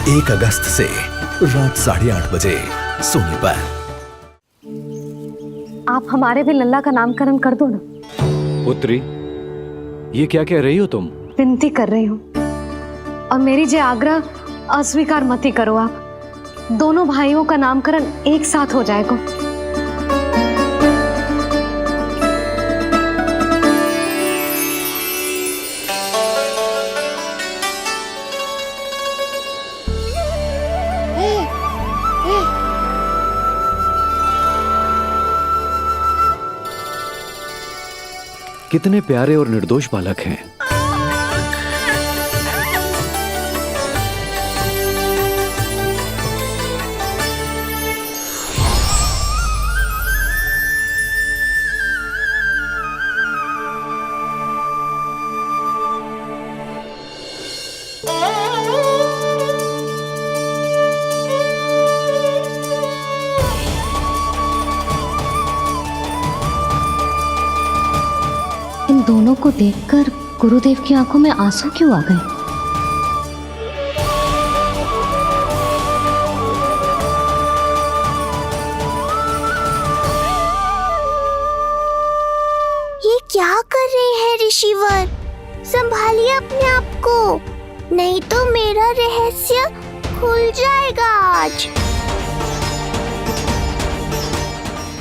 1 अगस्त से रात 8:30 बजे सोनी पर। आप हमारे भी लल्ला का नामकरण कर दो ना। पुत्री, ये क्या कह रही हो तुम? विनती कर रही हूँ, और मेरी जे आग्रह अस्वीकार मत ही करो। आप दोनों भाइयों का नामकरण एक साथ हो जाएगा। कितने प्यारे और निर्दोष बालक हैं। इन दोनों को देखकर गुरुदेव की आंखों में आंसू क्यों आ गए? ये क्या कर रहे हैं ऋषिवर? संभालिए अपने आप को, नहीं तो मेरा रहस्य खुल जाएगा आज।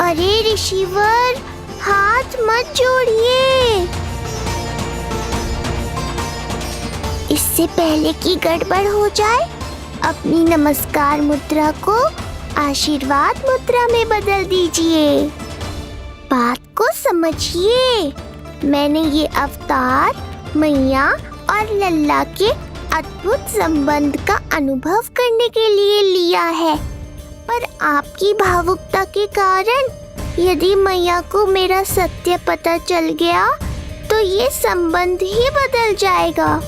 अरे ऋषिवर, हाथ मत जोड़िए। इससे पहले कि गड़बड़ हो जाए, अपनी नमस्कार मुद्रा को आशीर्वाद मुद्रा में बदल दीजिए। बात को समझिए। मैंने ये अवतार मैया और लल्ला के अद्भुत संबंध का अनुभव करने के लिए लिया है, पर आपकी भावुकता के कारण यदि मैया को मेरा सत्य पता चल गया तो ये संबंध ही बदल जाएगा।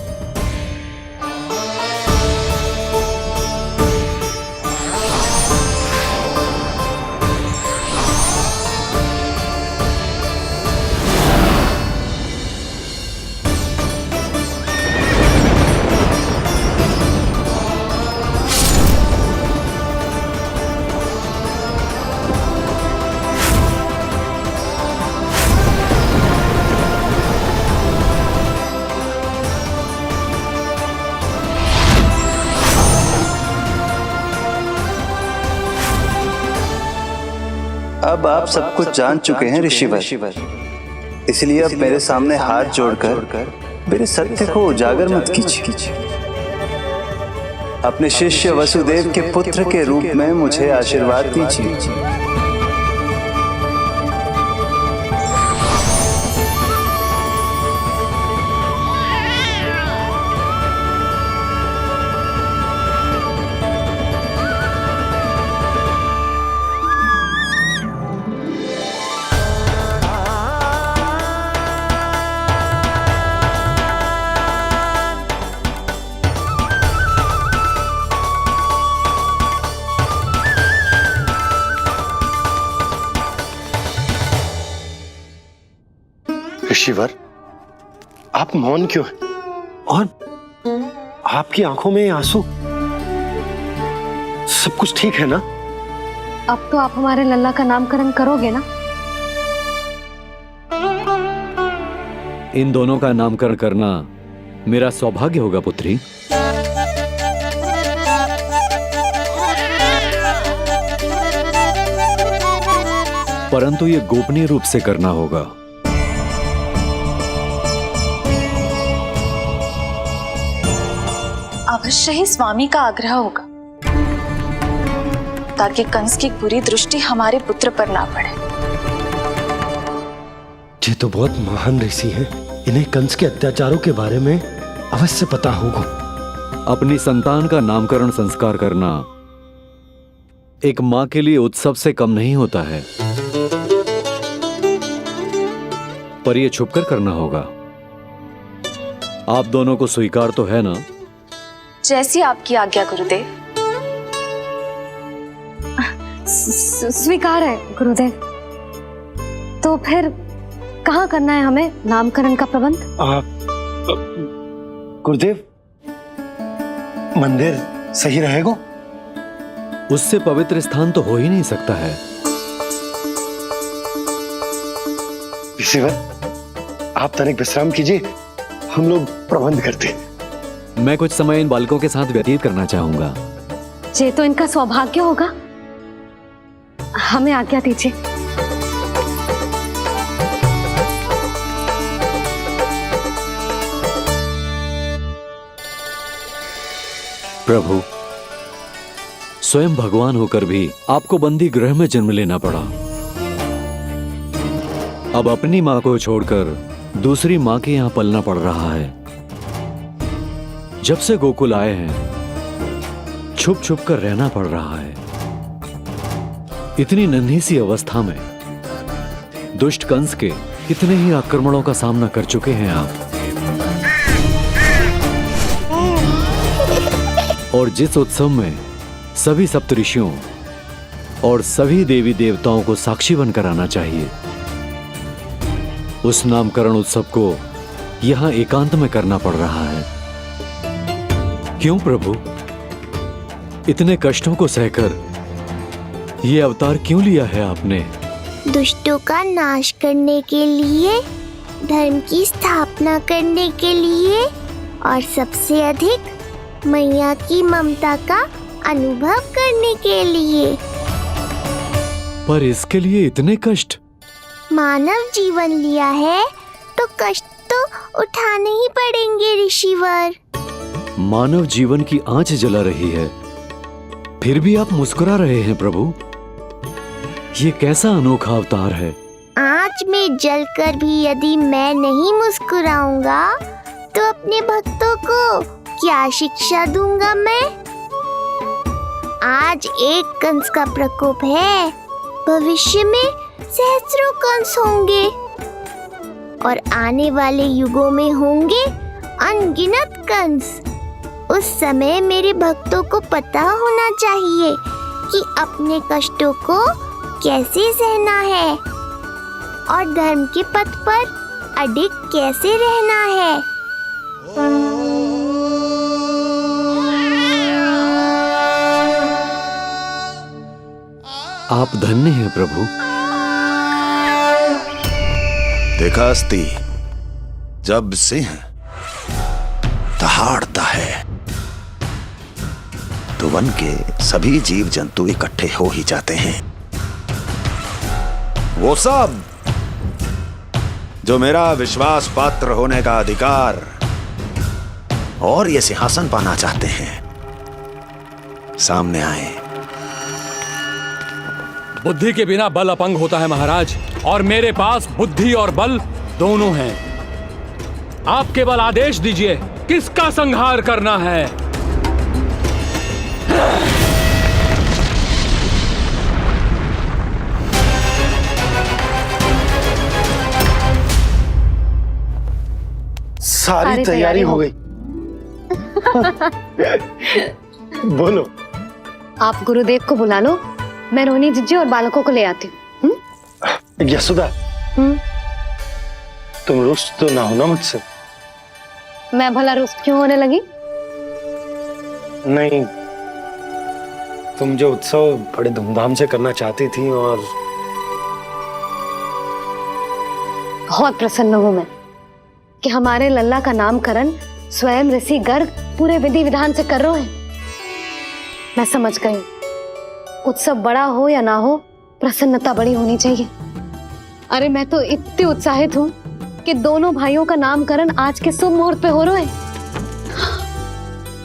अब आप सब कुछ जान चुके हैं ऋषिवर, इसलिए अब मेरे सामने हाथ जोड़कर मेरे सत्य को उजागर मत कीजिए। अपने शिष्य वसुदेव के पुत्र के रूप में मुझे आशीर्वाद दीजिए। ऋषिवर, आप मौन क्यों हैं? और आपकी आंखों में आंसू? सब कुछ ठीक है ना? अब तो आप हमारे लल्ला का नामकरण करोगे ना? इन दोनों का नामकरण करना मेरा सौभाग्य होगा पुत्री। परंतु ये गोपनीय रूप से करना होगा। अवश्य ही स्वामी का आग्रह होगा, ताकि कंस की बुरी दृष्टि हमारे पुत्र पर ना पड़े। ये तो बहुत महान ऋषि हैं, इन्हें कंस के अत्याचारों के बारे में अवश्य पता होगा। अपनी संतान का नामकरण संस्कार करना एक मां के लिए उत्सव से कम नहीं होता है, पर यह छुपकर करना होगा। आप दोनों को स्वीकार तो है ना? जैसी आपकी आज्ञा गुरुदेव। स्वीकार है गुरुदेव। तो फिर कहाँ करना है हमें नामकरण का प्रबंध? गुरुदेव, मंदिर सही रहेगा? उससे पवित्र स्थान तो हो ही नहीं सकता है। ऋषिवर, आप तनिक विश्राम कीजिए, हम लोग प्रबंध करते हैं। मैं कुछ समय इन बालकों के साथ व्यतीत करना चाहूंगा। ये तो इनका सौभाग्य होगा। हमें आज्ञा दीजिए। प्रभु, स्वयं भगवान होकर भी आपको बंदी गृह में जन्म लेना पड़ा। अब अपनी मां को छोड़कर दूसरी मां के यहां पलना पड़ रहा है। जब से गोकुल आए हैं, छुप छुप कर रहना पड़ रहा है। इतनी नन्ही सी अवस्था में दुष्ट कंस के कितने ही आक्रमणों का सामना कर चुके हैं आप। और जिस उत्सव में सभी सप्तऋषियों और सभी देवी देवताओं को साक्षी बनकर आना चाहिए, उस नामकरण उत्सव को यहां एकांत में करना पड़ रहा है। क्यों प्रभु, इतने कष्टों को सहकर ये अवतार क्यों लिया है आपने? दुष्टों का नाश करने के लिए, धर्म की स्थापना करने के लिए और सबसे अधिक मैया की ममता का अनुभव करने के लिए। पर इसके लिए इतने कष्ट? मानव जीवन लिया है तो कष्ट तो उठाने ही पड़ेंगे ऋषिवर। मानव जीवन की आंच जला रही है, फिर भी आप मुस्कुरा रहे हैं प्रभु। ये कैसा अनोखा अवतार है। आंच में जलकर भी यदि मैं नहीं मुस्कुराऊंगा तो अपने भक्तों को क्या शिक्षा दूंगा मैं? आज एक कंस का प्रकोप है, भविष्य में सहस्रों कंस होंगे और आने वाले युगों में होंगे अनगिनत कंस। उस समय मेरे भक्तों को पता होना चाहिए कि अपने कष्टों को कैसे सहना है और धर्म के पथ पर अडिग कैसे रहना है। आप धन्य हैं प्रभु। देखा अस्ति, जब सिंह दहाड़ता है तो वन के सभी जीव जंतु इकट्ठे हो ही जाते हैं। वो सब जो मेरा विश्वास पात्र होने का अधिकार और ये सिंहासन पाना चाहते हैं, सामने आए। बुद्धि के बिना बल अपंग होता है महाराज, और मेरे पास बुद्धि और बल दोनों हैं। आप केवल आदेश दीजिए किसका संहार करना है। सारी तैयारी हो गई। बोलो। आप गुरुदेव को बुला लो, मैं रोहिणी जीजी और बालकों को ले आती हूँ। यशोदा, तुम रुष्ट तो ना हो ना मुझसे? मैं भला रुष्ट क्यों होने लगी? नहीं, तुम जो उत्सव बड़े धूमधाम से करना चाहती थी और बहुत प्रसन्न हूँ मैं कि हमारे लल्ला का नामकरण स्वयं ऋषि गर्ग पूरे विधि विधान से कर रहे हैं। मैं समझ गई, उत्सव बड़ा हो या ना हो, प्रसन्नता बड़ी होनी चाहिए। अरे मैं तो इतनी उत्साहित हूँ कि दोनों भाइयों का नामकरण आज के शुभ मुहूर्त पे हो रहा है।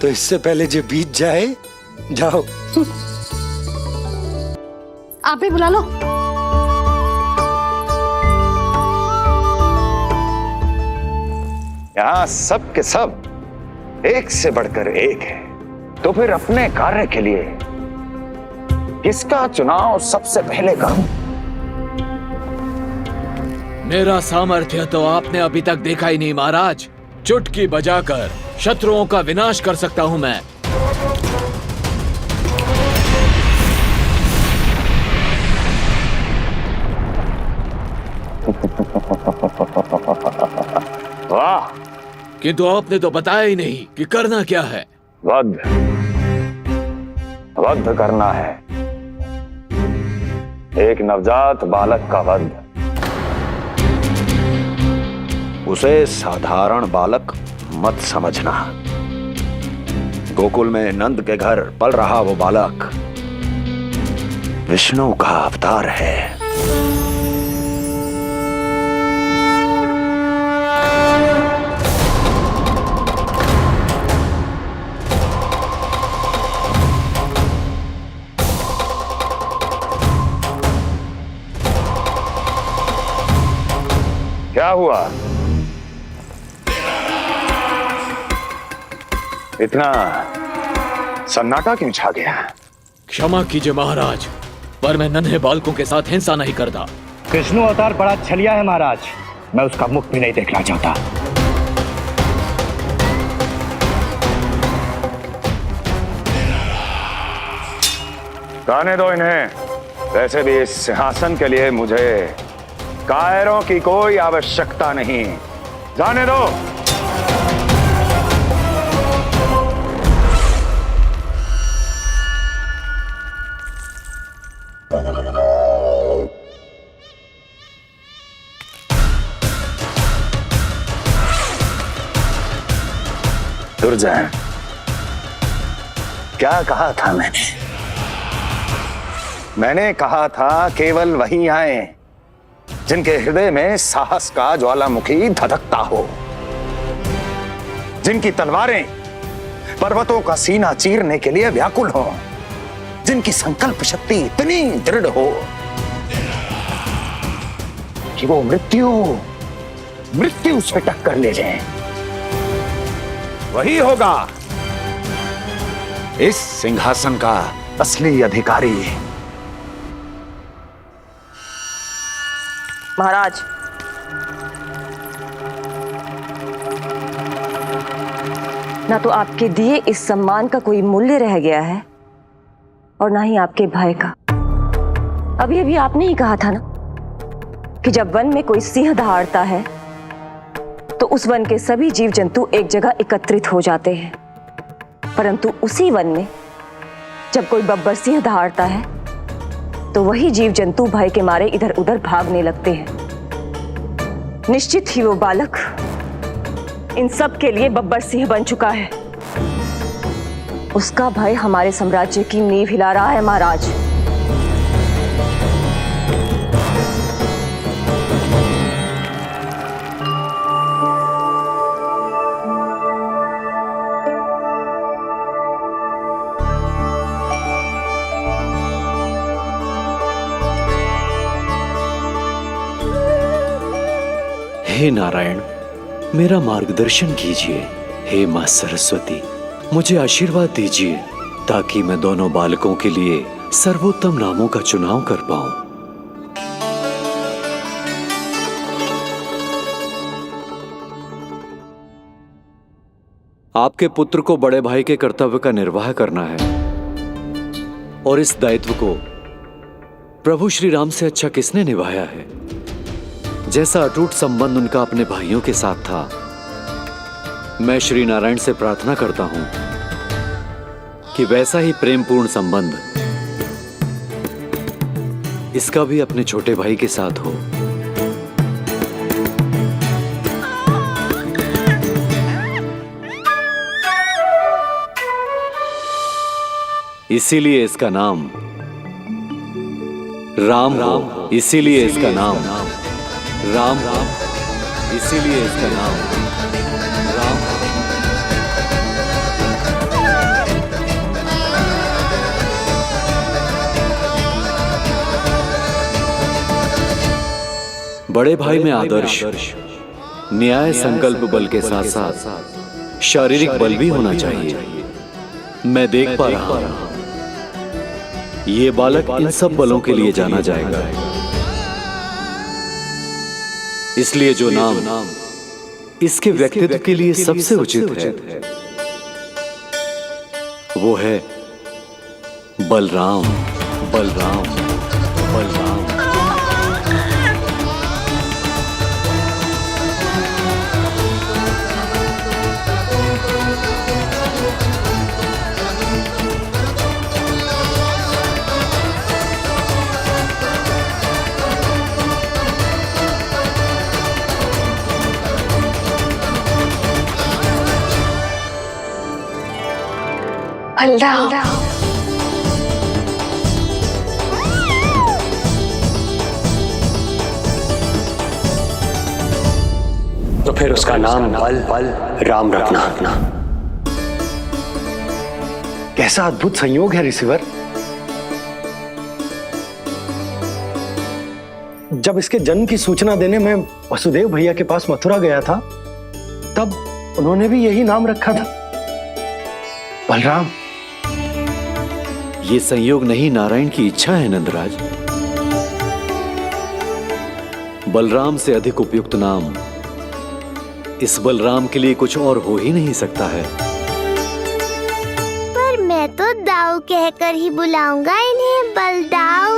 तो इससे पहले जो बीत जाए, जाओ। आप ही बुला लो। यहाँ सब के सब एक से बढ़कर एक है, तो फिर अपने कार्य के लिए किसका चुनाव सबसे पहले करूं? मेरा सामर्थ्य तो आपने अभी तक देखा ही नहीं महाराज। चुटकी बजाकर शत्रुओं का विनाश कर सकता हूं मैं। वाह! किंतु आपने तो बताया ही नहीं कि करना क्या है। वध, वध करना है, एक नवजात बालक का वध। उसे साधारण बालक मत समझना। गोकुल में नंद के घर पल रहा वो बालक विष्णु का अवतार है। क्या हुआ? इतना सन्नाटा क्यों छा गया? क्षमा कीजिए महाराज, पर मैं नन्हे बालकों के साथ हिंसा नहीं करता। विष्णु अवतार बड़ा छलिया है महाराज, मैं उसका मुख भी नहीं देखना चाहता। जाने दो इन्हें। वैसे भी इस सिंहासन के लिए मुझे कायरों की कोई आवश्यकता नहीं। जाने दो। दुर्जन, क्या कहा था मैंने कहा था केवल वही आए जिनके हृदय में साहस का ज्वालामुखी धधकता हो, जिनकी तलवारें पर्वतों का सीना चीरने के लिए व्याकुल हो, जिनकी संकल्प शक्ति इतनी दृढ़ हो कि वो मृत्यु से टक्कर ले जाएं। वही होगा इस सिंहासन का असली अधिकारी। महाराज, ना तो आपके दिए इस सम्मान का कोई मूल्य रह गया है और ना ही आपके भय का। अभी अभी आपने ही कहा था ना कि जब वन में कोई सिंह दहाड़ता है तो उस वन के सभी जीव जंतु एक जगह एकत्रित हो जाते हैं, परंतु उसी वन में जब कोई बब्बर सिंह दहाड़ता है तो वही जीव जंतु भय के मारे इधर उधर भागने लगते हैं। निश्चित ही वो बालक इन सब के लिए बब्बर सिंह बन चुका है। उसका भय हमारे साम्राज्य की नींव हिला रहा है महाराज। हे नारायण, मेरा मार्गदर्शन कीजिए। हे मां सरस्वती, मुझे आशीर्वाद दीजिए ताकि मैं दोनों बालकों के लिए सर्वोत्तम नामों का चुनाव कर पाऊं। आपके पुत्र को बड़े भाई के कर्तव्य का निर्वाह करना है और इस दायित्व को प्रभु श्री राम से अच्छा किसने निभाया है? जैसा अटूट संबंध उनका अपने भाइयों के साथ था, मैं श्री नारायण से प्रार्थना करता हूं कि वैसा ही प्रेमपूर्ण संबंध इसका भी अपने छोटे भाई के साथ हो। इसीलिए इसका नाम राम हो। इसीलिए इसका नाम राम, इसीलिए इसका नाम राम। बड़े भाई में आदर्श, न्याय, संकल्प बल के साथ साथ शारीरिक बल भी होना चाहिए। मैं देख पा रहा हूं ये बालक इन सब बलों के लिए जाना जाएगा। इसलिए जो नाम इसके व्यक्तित्व के लिए सबसे उचित है वो है बलराम। बलराम, बलराम। बलराम। तो फिर उसका नाम बल राम रखना। कैसा अद्भुत संयोग है रिसीवर। जब इसके जन्म की सूचना देने मैं वसुदेव भैया के पास मथुरा गया था, तब उन्होंने भी यही नाम रखा था, बलराम। ये संयोग नहीं, नारायण की इच्छा है नंदराज। बलराम से अधिक उपयुक्त नाम इस बलराम के लिए कुछ और हो ही नहीं सकता है। पर मैं तो दाऊ कहकर ही बुलाऊंगा इन्हें, बलदाऊ।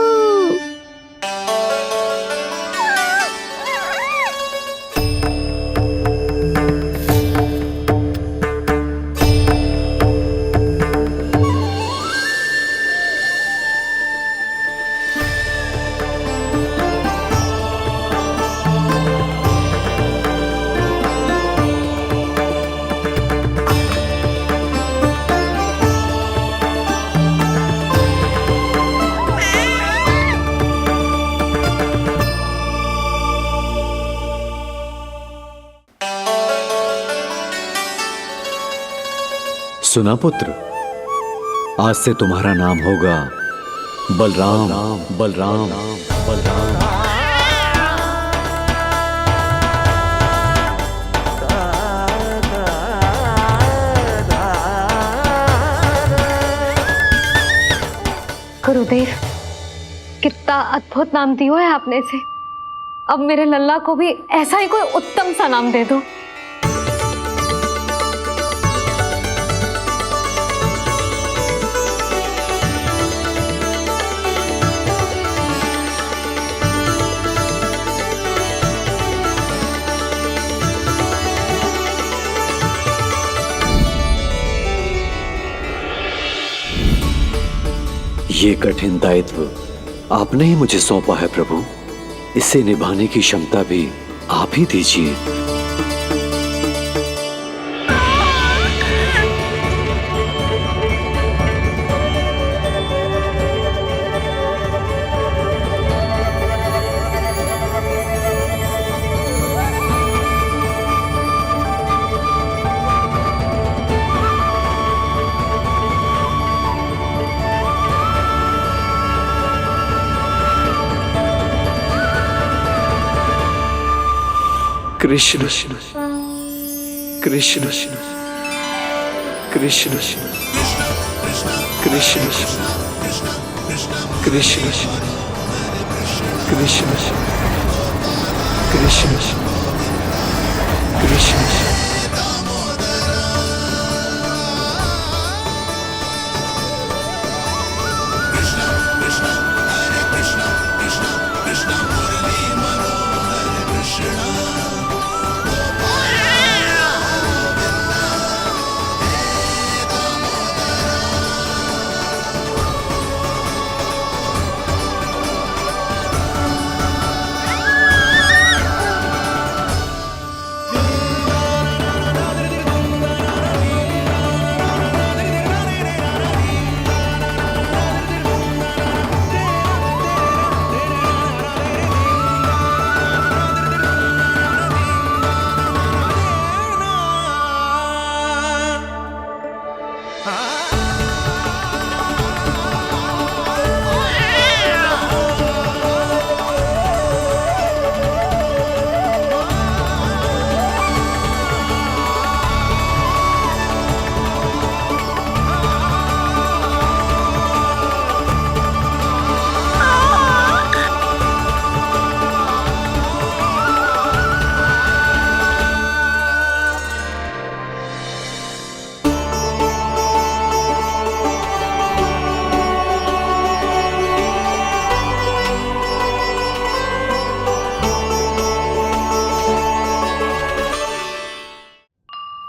सुना पुत्र, आज से तुम्हारा नाम होगा बलराम। बलराम बलराम। गुरुदेव, कितना अद्भुत नाम दियो है आपने इसे। अब मेरे लल्ला को भी ऐसा ही कोई उत्तम सा नाम दे दो। ये कठिन दायित्व आपने ही मुझे सौंपा है प्रभु। इसे निभाने की क्षमता भी आप ही दीजिए। कृष्ण कृष्ण कृष्ण कृष्ण कृष्ण कृष्ण कृष्ण कृष्ण।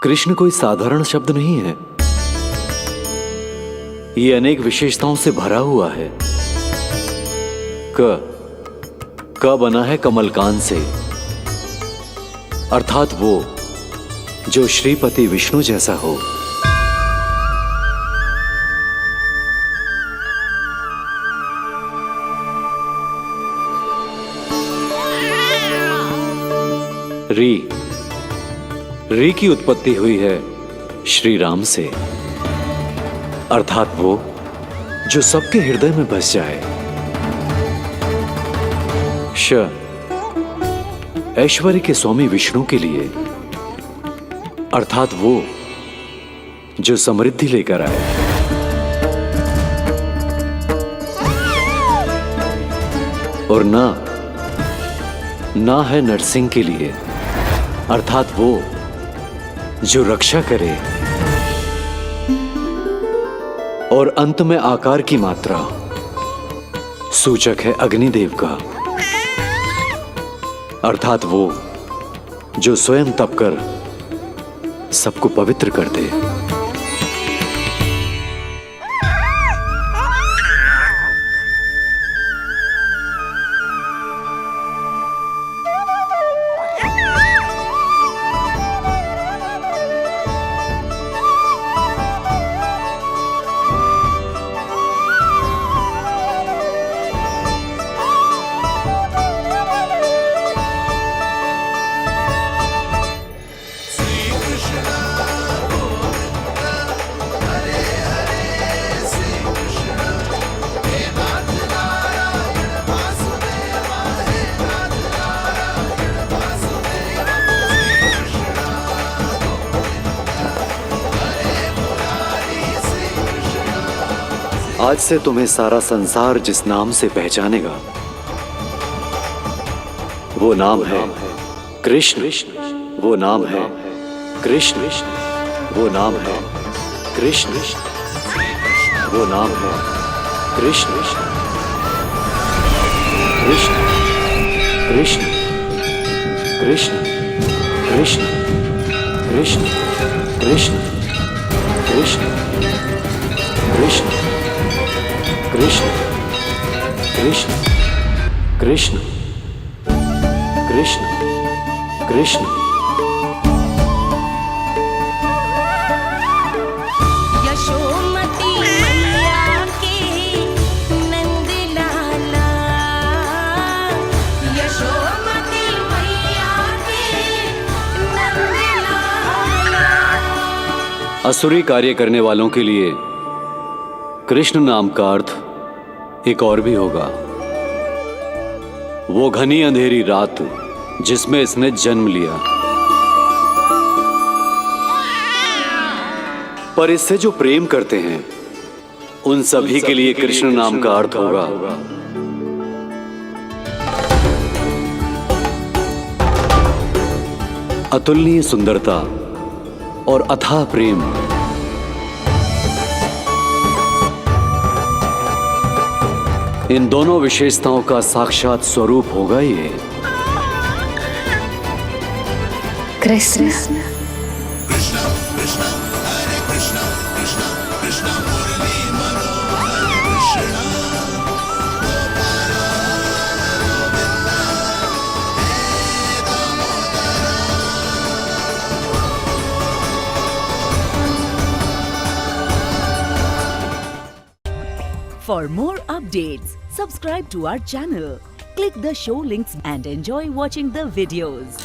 कृष्ण कोई साधारण शब्द नहीं है। ये अनेक विशेषताओं से भरा हुआ है। क बना है कमलकांत से, अर्थात वो जो श्रीपति विष्णु जैसा हो। री की उत्पत्ति हुई है श्री राम से, अर्थात वो जो सबके हृदय में बस जाए। श ऐश्वर्य के स्वामी विष्णु के लिए, अर्थात वो जो समृद्धि लेकर आए। और ना है नरसिंह के लिए, अर्थात वो जो रक्षा करे। और अंत में आकार की मात्रा सूचक है अग्निदेव का, अर्थात वो जो स्वयं तप कर सबको पवित्र कर दे। आज से तुम्हें सारा संसार जिस नाम से पहचानेगा वो नाम है कृष्ण। वो नाम है कृष्ण। वो नाम है कृष्ण। वो नाम है कृष्ण। कृष्ण कृष्ण कृष्ण कृष्ण कृष्ण कृष्ण कृष्ण कृष्ण कृष्ण कृष्ण कृष्ण कृष्ण कृष्ण। यशोमती मैया के नंद लाला, यशोमती मैया के नंद लाला। असुरी कार्य करने वालों के लिए कृष्ण नाम का अर्थ एक और भी होगा। वो घनी अंधेरी रात जिसमें इसने जन्म लिया, पर इससे जो प्रेम करते हैं उन सभी के लिए कृष्ण नाम का अर्थ होगा अतुलनीय सुंदरता और अथाह प्रेम। इन दोनों विशेषताओं का साक्षात स्वरूप होगा ये Krishna. For more updates, subscribe to our channel, click the show links and enjoy watching the videos.